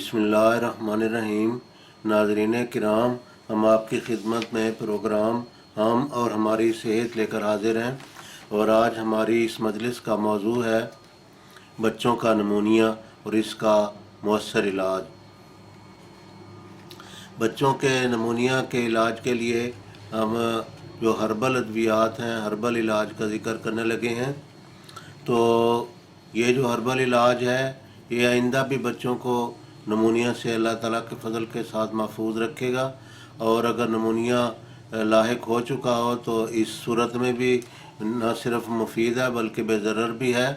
बिस्मिल्लाह रहमान रहीम। नाज़रीन किराम, हम आपकी खिदमत में प्रोग्राम हम और हमारी सेहत लेकर हाजिर हैं, और आज हमारी इस मजलिस का मौजू है बच्चों का नमूनिया और इसका मौसर इलाज। बच्चों के नमूनिया के इलाज के लिए हम जो हर्बल अद्वियात हैं, हर्बल इलाज का ज़िक्र करने लगे हैं। तो ये जो हर्बल इलाज है ये आइंदा भी बच्चों को नमूनिया से अल्लाह ताला के फ़ज़ल के साथ महफूज रखेगा, और अगर नमूनिया लाहिक हो चुका हो तो इस सूरत में भी न सिर्फ मुफीद है बल्कि बेज़रर भी है,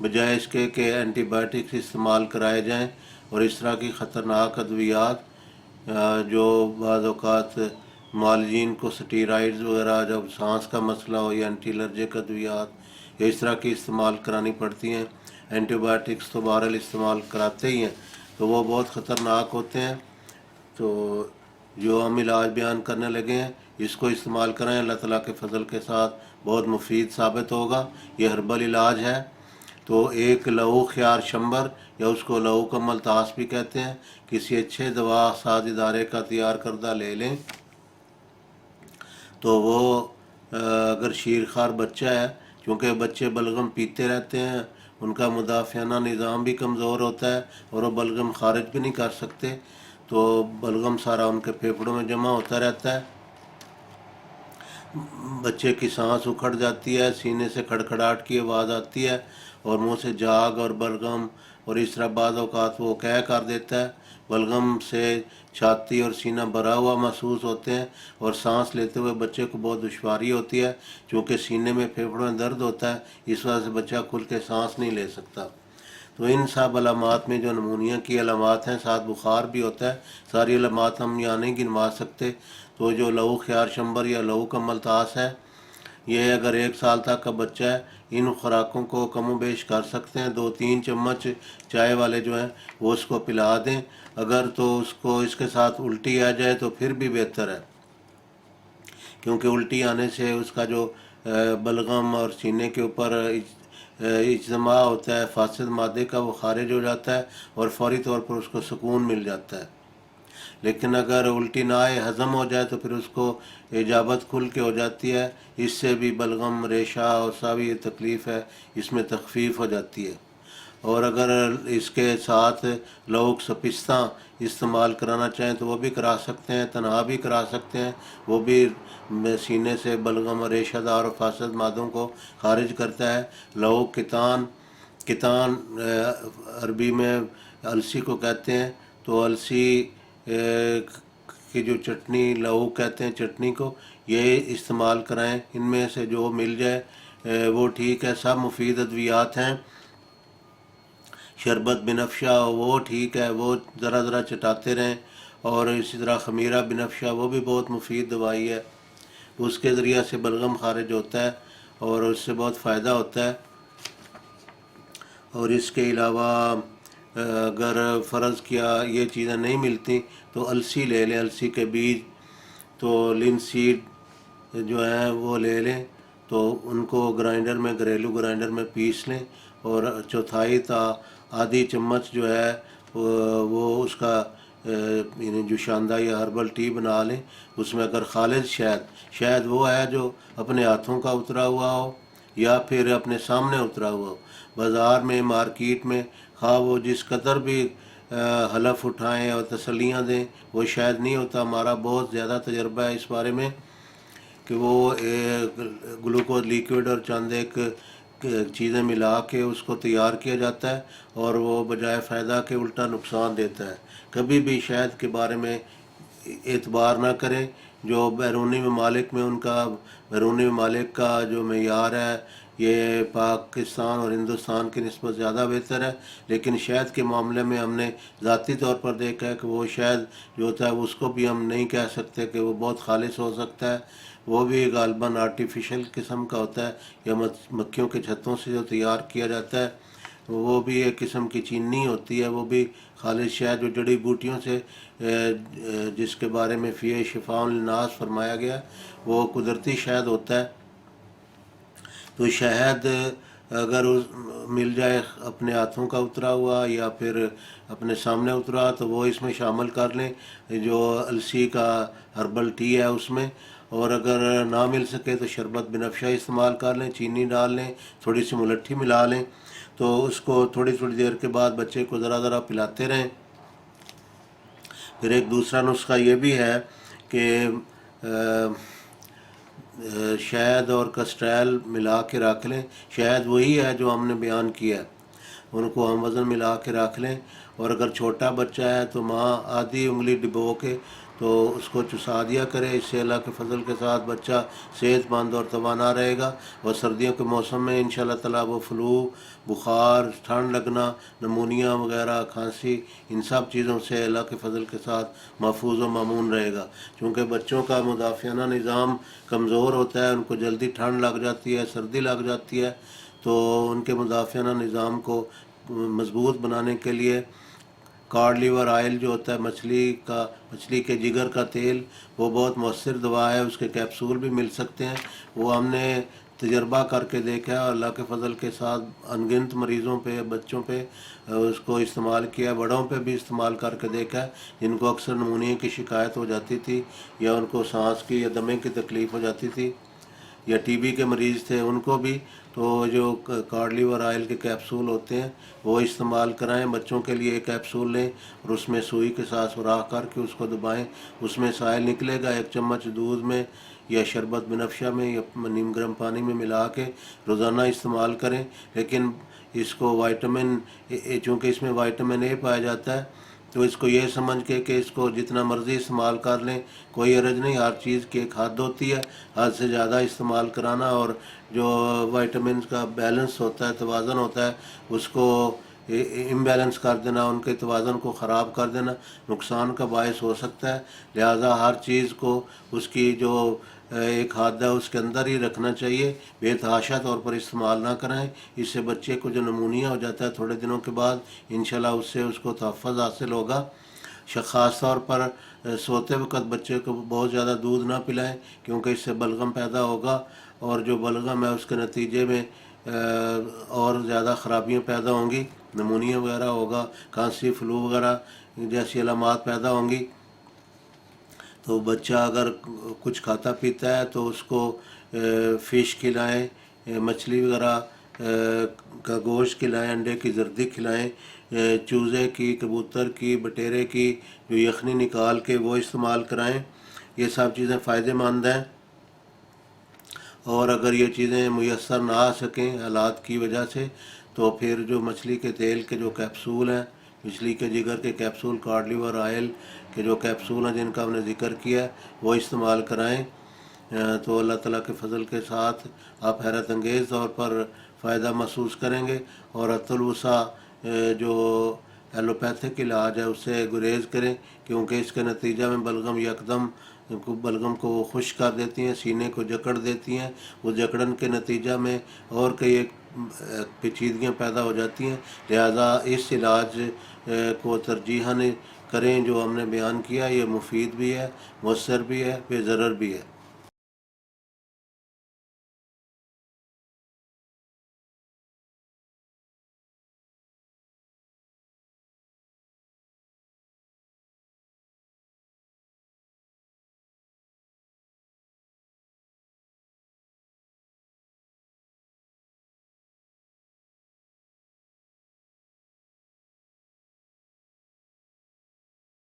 बजाय इसके कि एंटीबायोटिक्स इस्तेमाल कराए जाएं और इस तरह की ख़तरनाक अद्वियात जो बाज़ औक़ात मालजीन को स्टीराइड्स वगैरह जब सांस का मसला हो या एंटी एलर्जिक अद्वियात या इस तरह की इस्तेमाल करानी पड़ती हैं। एंटीबायोटिक्स तो बहरहाल इस्तेमाल कराते ही हैं, तो वो बहुत ख़तरनाक होते हैं। तो जो हम इलाज बयान करने लगे हैं इसको इस्तेमाल करें, अल्लाह ताला के फ़ज़ल के साथ बहुत मुफीद साबित होगा। ये हर्बल इलाज है। तो एक लहू ख्यार शंबर या उसको लहू का मल्तास भी कहते हैं, किसी अच्छे दवा साज इदारे का तैयार करदा ले लें। तो वो अगर शीरखार बच्चा है, क्योंकि बच्चे बलगम पीते रहते हैं, उनका मुदाफ़ियाना निज़ाम भी कमज़ोर होता है और वो बलगम खारिज भी नहीं कर सकते, तो बलगम सारा उनके फेफड़ों में जमा होता रहता है। बच्चे की सांस उखड़ जाती है, सीने से खड़खड़ाहट की आवाज़ आती है और मुंह से झाग और बलगम और इस तरह बाज़ औक़ात वो कह कर देता है। बलगम से छाती और सीना भरा हुआ महसूस होते हैं और सांस लेते हुए बच्चे को बहुत दुश्वारी होती है, क्योंकि सीने में फेफड़ों में दर्द होता है, इस वजह से बच्चा खुल के सांस नहीं ले सकता। तो इन सब अलामात में जो नमूनिया की अलामात हैं, साथ बुखार भी होता है। सारी अलामात हम यहाँ नहीं गिनवा सकते। तो जो लहू ख्यार शंबर या लहू का मल्तास है, ये अगर 1 साल तक का बच्चा है, इन खुराकों को कम बेश कर सकते हैं। 2-3 चम्मच चाय वाले जो हैं वो उसको पिला दें। अगर तो उसको इसके साथ उल्टी आ जाए तो फिर भी बेहतर है, क्योंकि उल्टी आने से उसका जो बलगम और सीने के ऊपर इज्तिमा होता है फासिद मादे का, वो खारिज हो जाता है और फौरी तौर पर उसको सुकून मिल जाता है। लेकिन अगर उल्टी ना आए, हज़म हो जाए, तो फिर उसको इजाबत खुल के हो जाती है। इससे भी बलगम, रेशा और सावी तकलीफ़ है, इसमें तखफीफ हो जाती है। और अगर इसके साथ लोग सपिस्ता इस्तेमाल कराना चाहें तो वो भी करा सकते हैं, तनहा भी करा सकते हैं। वो भी सीने से बलगम और रेशादार और फासद मादों को खारिज करता है। लोग कितान अरबी में अलसी को कहते हैं, तो अलसी की जो चटनी लहू कहते हैं चटनी को, ये इस्तेमाल कराएं। इनमें से जो मिल जाए वो ठीक है। सब मुफीद अद्वियात हैं। शरबत बिनफ्शा वो ठीक है, वो ज़रा ज़रा चटाते रहें। और इसी तरह खमीरा बिनफ्शा वो भी बहुत मुफीद दवाई है, उसके ज़रिए से बलगम खारिज होता है और उससे बहुत फ़ायदा होता है। और इसके अलावा अगर फ़र्ज़ किया ये चीज़ें नहीं मिलती तो अलसी ले लें, अलसी के बीज, तो लिनसीड जो है वो ले लें, तो उनको ग्राइंडर में, घरेलू ग्राइंडर में पीस लें और चौथाई आधी चम्मच जो है वो उसका जुशांदा या हर्बल टी बना लें। उसमें अगर खालिद शहद वो है जो अपने हाथों का उतरा हुआ हो या फिर अपने सामने उतरा हुआ हो, बाज़ार में मार्केट में हाँ वो जिस कदर भी हलफ उठाएं और तसल्लियाँ दें, वो शायद नहीं होता। हमारा बहुत ज़्यादा तजर्बा है इस बारे में कि वो ग्लूकोज लिक्विड और चंद एक चीज़ें मिला के उसको तैयार किया जाता है और वो बजाय फ़ायदा के उल्टा नुकसान देता है। कभी भी शहद के बारे में एतबार ना करें। जो बैरूनी ममालिक में उनका बैरूनी ममालिक का जो मेयार है ये पाकिस्तान और हिंदुस्तान की निस्बत ज़्यादा बेहतर है, लेकिन शहद के मामले में हमने ज़ाती तौर पर देखा है कि वो शहद जो होता है उसको भी हम नहीं कह सकते कि वो बहुत खालिश हो सकता है। वो भी गालबन आर्टिफिशियल किस्म का होता है या मक्खियों के छत्तों से जो तैयार किया जाता है, वो भी एक किस्म की चीनी होती है। वो भी खालिश शहद जो जड़ी बूटियों से जिसके बारे में फ़ी शिफाउल नास फरमाया गया, वो कुदरती शहद होता है। तो शहद اگر مل جائے اپنے ہاتھوں کا اترا ہوا یا پھر اپنے سامنے اترا تو وہ اس میں شامل کر لیں، جو السی کا ہربل ٹی ہے اس میں، اور اگر نہ مل سکے تو شربت بنفشہ استعمال کر لیں، چینی ڈال لیں، تھوڑی سی ملٹھی ملا لیں، تو اس کو تھوڑی تھوڑی دیر کے بعد بچے کو ذرا ذرا پلاتے رہیں۔ پھر ایک دوسرا نسخہ یہ بھی ہے کہ شہد اور کسٹریل ملا کے رکھ لیں، شہد وہی ہے جو ہم نے بیان کیا ہے، ان کو ہم وزن ملا کے رکھ لیں، اور اگر چھوٹا بچہ ہے تو ماں آدھی انگلی ڈبو کے تو اس کو چسا دیا کرے، اس سے اللہ کے فضل کے ساتھ بچہ صحت مند اور توانا رہے گا، اور سردیوں کے موسم میں انشاءاللہ تعالیٰ وہ فلو، بخار، ٹھنڈ لگنا، نمونیا وغیرہ، کھانسی، ان سب چیزوں سے اللہ کے فضل کے ساتھ محفوظ و مامون رہے گا، چونکہ بچوں کا مدافعانہ نظام کمزور ہوتا ہے، ان کو جلدی ٹھنڈ لگ جاتی ہے، سردی لگ جاتی ہے، تو ان کے مدافعانہ نظام کو مضبوط بنانے کے لیے کارڈ لیور آئل جو ہوتا ہے مچھلی کے جگر کا تیل، وہ بہت مؤثر دوا ہے، اس کے کیپسول بھی مل سکتے ہیں، وہ ہم نے تجربہ کر کے دیکھا ہے، اور اللہ کے فضل کے ساتھ انگنت مریضوں پہ، بچوں پہ اس کو استعمال کیا، بڑوں پہ بھی استعمال کر کے دیکھا ہے، جن کو اکثر نمونیا کی شکایت ہو جاتی تھی، یا ان کو سانس کی یا دمے کی تکلیف ہو جاتی تھی، یا ٹی بی کے مریض تھے ان کو بھی، تو جو کارڈ لیور آئل کے کیپسول ہوتے ہیں وہ استعمال کرائیں، بچوں کے لیے ایک کیپسول لیں اور اس میں سوئی کے ساتھ سوراخ کر کے اس کو دبائیں، اس میں سائل نکلے گا، ایک چمچ دودھ میں یا شربت بنفشہ میں یا نیم گرم پانی میں ملا کے روزانہ استعمال کریں، لیکن اس کو وائٹامن، چونکہ اس میں وائٹامن اے پایا جاتا ہے، تو اس کو یہ سمجھ کے کہ اس کو جتنا مرضی استعمال کر لیں، کوئی حرج نہیں، ہر چیز کی ایک حد ہوتی ہے، حد سے زیادہ استعمال کرانا اور جو وائٹامنس کا بیلنس ہوتا ہے، توازن ہوتا ہے، اس کو امبیلنس کر دینا، ان کے توازن کو خراب کر دینا نقصان کا باعث ہو سکتا ہے، لہٰذا ہر چیز کو اس کی جو ایک حد ہے اس کے اندر ہی رکھنا چاہیے، بے تحاشا طور پر استعمال نہ کرائیں، اس سے بچے کو جو نمونیا ہو جاتا ہے تھوڑے دنوں کے بعد انشاءاللہ اس سے اس کو تحفظ حاصل ہوگا۔ خاص طور پر سوتے وقت بچے کو بہت زیادہ دودھ نہ پلائیں، کیونکہ اس سے بلغم پیدا ہوگا، اور جو بلغم ہے اس کے نتیجے میں اور زیادہ خرابیاں پیدا ہوں گی، نمونیا وغیرہ ہوگا، کھانسی، فلو وغیرہ جیسی علامات پیدا ہوں گی۔ تو بچہ اگر کچھ کھاتا پیتا ہے تو اس کو فش کھلائیں، مچھلی وغیرہ کا گوشت کھلائیں، انڈے کی زردی کھلائیں، چوزے کی، کبوتر کی، بٹیرے کی جو یخنی نکال کے وہ استعمال کرائیں، یہ سب چیزیں فائدہ مند ہیں۔ اور اگر یہ چیزیں میسر نہ آ سکیں حالات کی وجہ سے، تو پھر جو مچھلی کے تیل کے جو کیپسول ہیں، مچھلی کے جگر کے کیپسول، کارڈ لیور آئل کے جو کیپسول ہیں جن کا ہم نے ذکر کیا ہے، وہ استعمال کرائیں، تو اللہ تعالیٰ کے فضل کے ساتھ آپ حیرت انگیز طور پر فائدہ محسوس کریں گے، اور حتی الوسع جو ایلوپیتھک علاج ہے اس سے گریز کریں، کیونکہ اس کے نتیجہ میں بلغم کو وہ خشک کر دیتی ہیں، سینے کو جکڑ دیتی ہیں، وہ جکڑن کے نتیجہ میں اور کئی ایک پیچیدگیاں پیدا ہو جاتی ہیں، لہذا اس علاج کو ترجیحاً کریں جو ہم نے بیان کیا، یہ مفید بھی ہے، مؤثر بھی ہے، بے ضرر بھی ہے۔